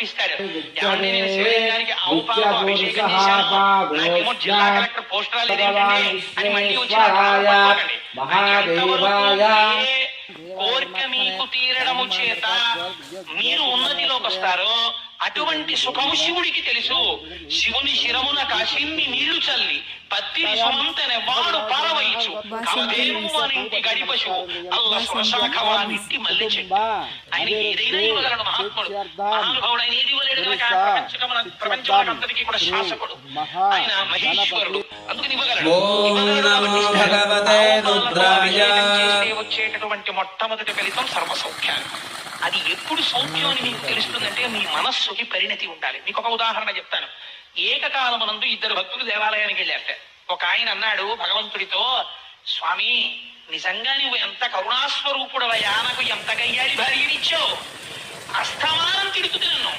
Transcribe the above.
తెప్పిస్తాడు. ఏమంటే నేను శివలింగానికి ఆవు పాలతో అభిషేకం చేశాను, నాకేమో జిల్లా కలెక్టర్ పోస్టరాలు ఏంటండి అని మళ్ళీ వచ్చి కోరిక మీకు తీరడము చేత మీరు ఉన్నతిలోకి వస్తారో అటువంటి సుఖము శివుడికి తెలుసు. శివుని శిరమున కాశిన్ని నీళ్లు చల్లి పత్తిని సుమంతనే వాడు పారవయించు కవదేవు వానింటి గడిపశువు అల్ల స్వశాఖ వానింటి మల్లి చెట్టు. ఆయన ఏదైనా ఇవ్వగలడు మహాత్ముడు, మహానుభావుడు. ఆయన ఏది ఇవ్వలేడు కనుక ప్రపంచానికి కూడా శాసకుడు, ఆయన మహేశ్వరుడు, అందుకని ఇవ్వగలడు. వచ్చేటటువంటి మొట్టమొదటి ఫలితం సర్వసౌఖ్యాలు. అది ఎప్పుడు సౌఖ్యం అని మీకు తెలుస్తుందంటే మీ మనస్సుకి పరిణతి ఉండాలి. మీకు ఒక ఉదాహరణ చెప్తాను. ఏకకాలమునందు ఇద్దరు భక్తులు దేవాలయానికి వెళ్ళారట. ఒక ఆయన అన్నాడు భగవంతుడితో, స్వామి నిజంగా నువ్వు ఎంత కరుణాస్వరూపుడవయ్యా, నాకు ఎంత గయ్యాడి భార్యనిచ్చావు, అస్తమానం తిడుతుంది నన్ను.